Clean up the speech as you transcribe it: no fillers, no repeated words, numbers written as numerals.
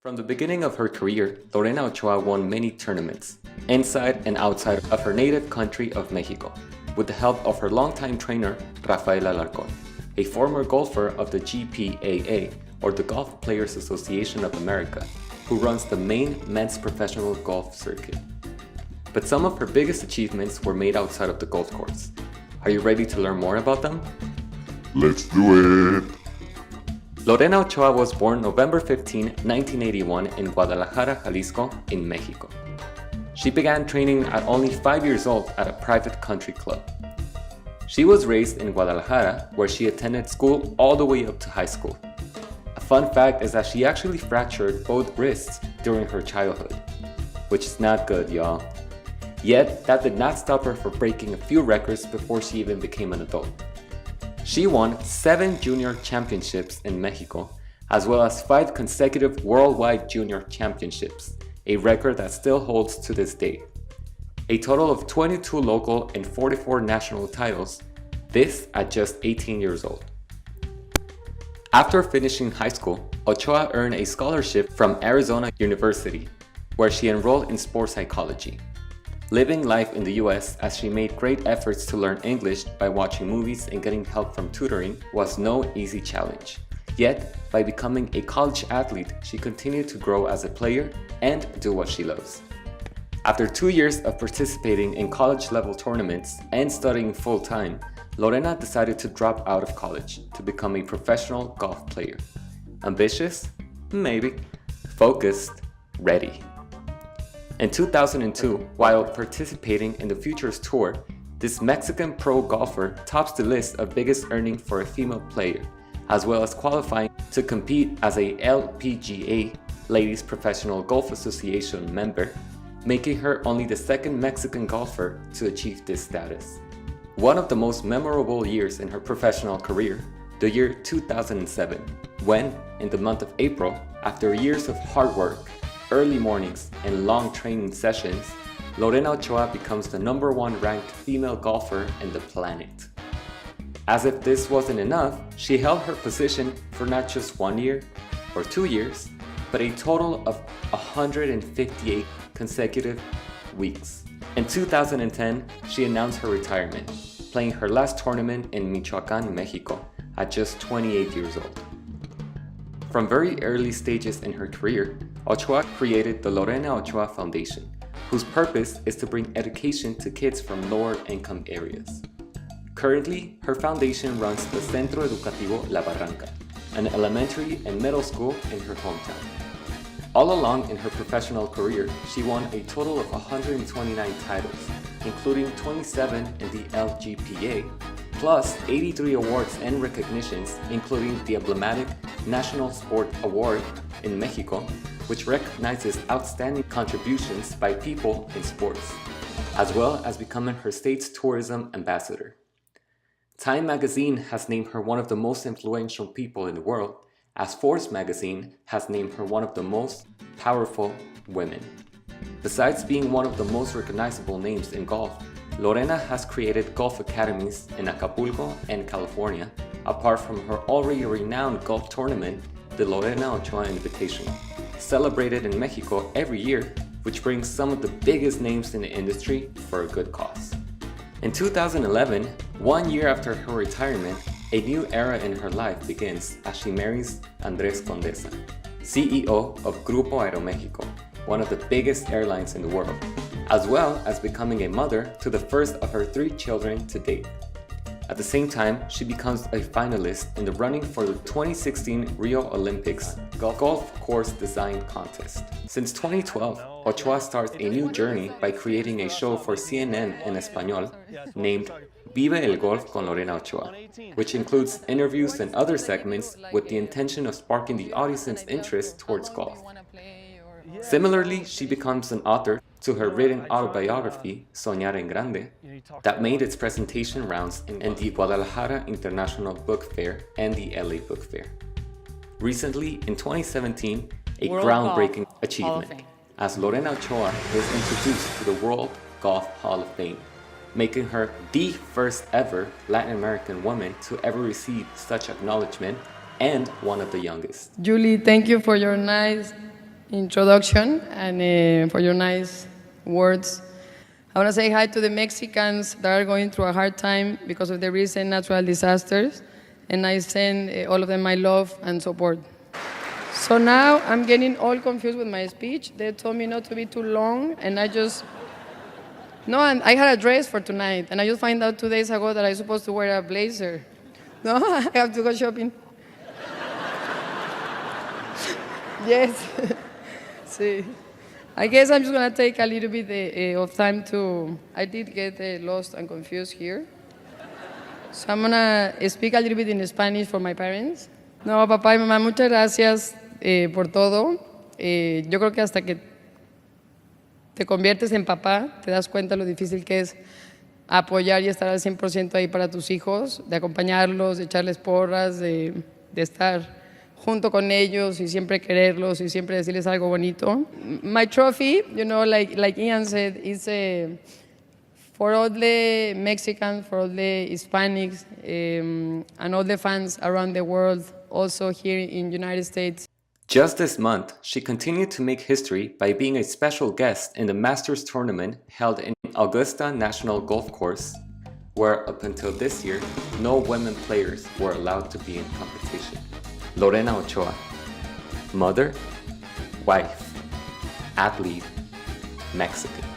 From the beginning of her career, Lorena Ochoa won many tournaments, inside and outside of her native country of Mexico, with the help of her longtime trainer, Rafael Alarcón, a former golfer of the GPAA, or the Golf Players Association of America, who runs the main men's professional golf circuit. But some of her biggest achievements were made outside of the golf course. Are you ready to learn more about them? Let's do it! Lorena Ochoa was born November 15, 1981 in Guadalajara, Jalisco, in Mexico. She began training at only 5 years old at a private country club. She was raised in Guadalajara, where she attended school all the way up to high school. A fun fact is that she actually fractured both wrists during her childhood, which is not good, y'all. Yet, that did not stop her from breaking a few records before she even became an adult. She won 7 junior championships in Mexico, as well as 5 consecutive worldwide junior championships, a record that still holds to this day. A total of 22 local and 44 national titles, this at just 18 years old. After finishing high school, Ochoa earned a scholarship from Arizona University, where she enrolled in sports psychology. Living life in the US as she made great efforts to learn English by watching movies and getting help from tutoring was no easy challenge. Yet, by becoming a college athlete, she continued to grow as a player and do what she loves. After 2 years of participating in college-level tournaments and studying full-time, Lorena decided to drop out of college to become a professional golf player. Ambitious? Maybe. Focused? Ready. In 2002, while participating in the Futures Tour, this Mexican pro golfer tops the list of biggest earning for a female player, as well as qualifying to compete as a LPGA, Ladies Professional Golf Association member, making her only the second Mexican golfer to achieve this status. One of the most memorable years in her professional career, the year 2007, when, in the month of April, after years of hard work, early mornings, and long training sessions, Lorena Ochoa becomes the #1 ranked female golfer in the planet. As if this wasn't enough, she held her position for not just 1 year or 2 years, but a total of 158 consecutive weeks. In 2010, she announced her retirement, playing her last tournament in Michoacán, Mexico, at just 28 years old. From very early stages in her career, Ochoa created the Lorena Ochoa Foundation, whose purpose is to bring education to kids from lower income areas. Currently, her foundation runs the Centro Educativo La Barranca, an elementary and middle school in her hometown. All along in her professional career, she won a total of 129 titles, including 27 in the LGPA, plus 83 awards and recognitions, including the emblematic National Sport Award in Mexico, which recognizes outstanding contributions by people in sports, as well as becoming her state's tourism ambassador. Time magazine has named her one of the most influential people in the world, as Forbes magazine has named her one of the most powerful women. Besides being one of the most recognizable names in golf, Lorena has created golf academies in Acapulco and California, apart from her already renowned golf tournament, the Lorena Ochoa Invitational, celebrated in Mexico every year, which brings some of the biggest names in the industry for a good cause. In 2011, 1 year after her retirement, a new era in her life begins as she marries Andrés Condesa, CEO of Grupo Aeroméxico, one of the biggest airlines in the world, as well as becoming a mother to the first of her 3 children to date. At the same time, she becomes a finalist in the running for the 2016 Rio Olympics golf course design contest. Since 2012, Ochoa starts a new journey by creating a show for CNN in Español named Vive el Golf con Lorena Ochoa, which includes interviews and other segments with the intention of sparking the audience's interest towards golf. Similarly, she becomes an author to her written autobiography, Soñar en Grande, that made its presentation rounds in the Guadalajara International Book Fair and the LA Book Fair. Recently, in 2017, a groundbreaking achievement, as Lorena Ochoa was introduced to the World Golf Hall of Fame, making her the first ever Latin American woman to ever receive such acknowledgement and one of the youngest. Julie, thank you for your nice introduction and for your nice words. I want to say hi to the Mexicans that are going through a hard time because of the recent natural disasters, and I send all of them my love and support. So now I'm getting all confused with my speech. They told me not to be too long, and I had a dress for tonight, and I just found out 2 days ago that I'm supposed to wear a blazer. No, I have to go shopping. Yes. See. I guess I'm just going to take a little bit of time I did get lost and confused here. So I'm going to speak a little bit in Spanish for my parents. No, papá y mamá, muchas gracias por todo. Yo creo que hasta que te conviertes en papá, te das cuenta lo difícil que es apoyar y estar al 100% ahí para tus hijos, de acompañarlos, de echarles porras, de estar junto con ellos y siempre quererlos y siempre decirles algo bonito. My trophy, like Ian said, is for all the Mexicans, for all the Hispanics, and all the fans around the world, also here in the United States. Just this month, she continued to make history by being a special guest in the Masters tournament held in Augusta National Golf Course, where up until this year, no women players were allowed to be in competition. Lorena Ochoa, mother, wife, athlete, Mexican.